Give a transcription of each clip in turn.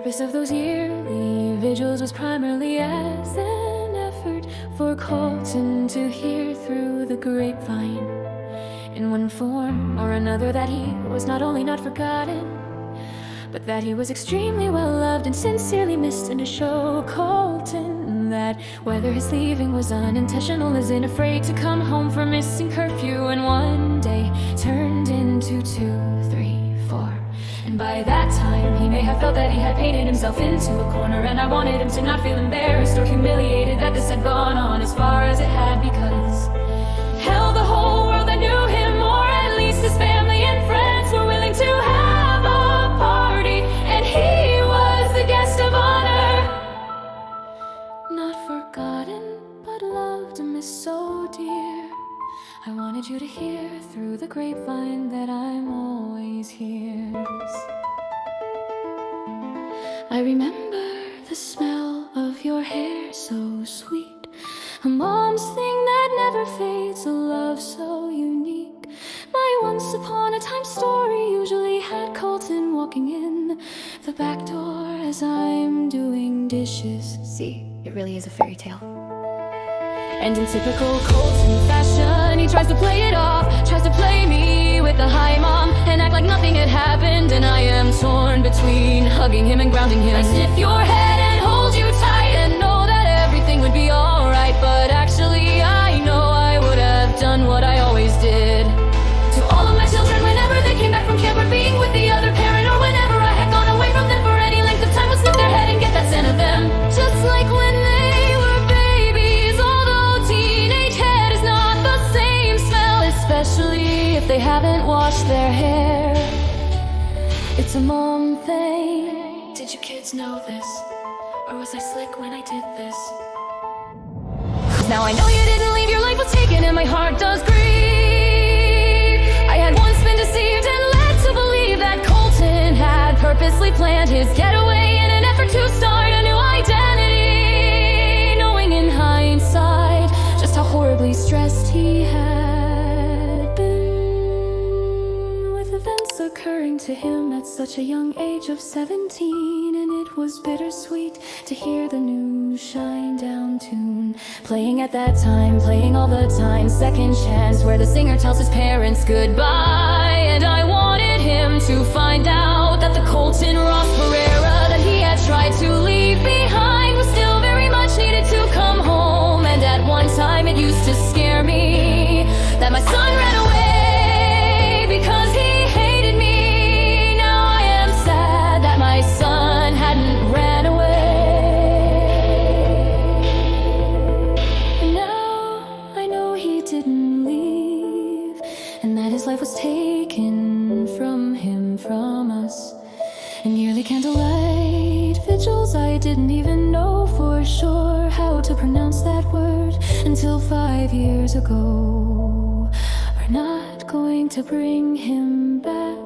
purpose of those yearly vigils was primarily as an effort for Colton to hear through the grapevine, in one form or another, that he was not only not forgotten, but that he was extremely well loved and sincerely missed, and to show Colton that whether his leaving was unintentional, isn't afraid to come home for missing curfew. And one day turned into 2, 3, 4, and by that time he may have felt that he had painted himself into a corner, and I wanted him to not feel embarrassed or humiliated that this had gone on as far as it had, because hell, the whole world that knew him, or at least his family and friends, were willing to have a party, and he was the guest of honor. Not forgotten, but loved and missed so dear. I wanted you to hear through the grapevine that I'm always here. I remember the smell of your hair, so sweet, a mom's thing that never fades, a love so unique. My once upon a time story usually had Colton walking in the back door as I'm doing dishes. See, it really is a fairy tale. And in typical Colton fashion, he tries to play it off, tries to play me with a hi mom, and act like nothing had happened. And I am torn between hugging him and grounding him. I sniff your head and hold you tight and know that everything would be alright, but actually I know I would have done what I always did to all of my children whenever they came back from camp, or being with the other parent, or whenever I had gone away from them for any length of time, would sniff their head and get that scent of them. Just like when they were babies, although teenage head is not the same smell, especially if they haven't washed their hair. It's a mom thing. Did you kids know this? Or was I slick when I did this? Now I know you didn't leave, your life was taken, and my heart does grieve. I had once been deceived and led to believe that Colton had purposely planned his getaway in an effort to start a new identity, knowing in hindsight just how horribly stressed he had been, with events occurring to him at such a young age of 17. And it was bittersweet to hear the new Shinedown tune playing at that time, playing all the time. Second Chance, where the singer tells his parents goodbye. And I wanted him to find out that the Colton Ross Pereira that he had tried to leave behind was still very much needed to come home. And at one time it used to scare me that my son ran away because he hated me. Now I am sad that my son hadn't ran away. And now I know he didn't leave, and that his life was taken from him, from us. In yearly candlelight vigils, I didn't even know for sure how to pronounce that word until 5 years ago. We're not going to bring him back,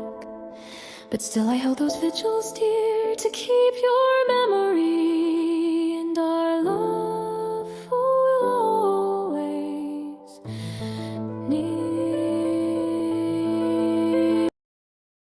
but still I held those vigils dear to keep your memory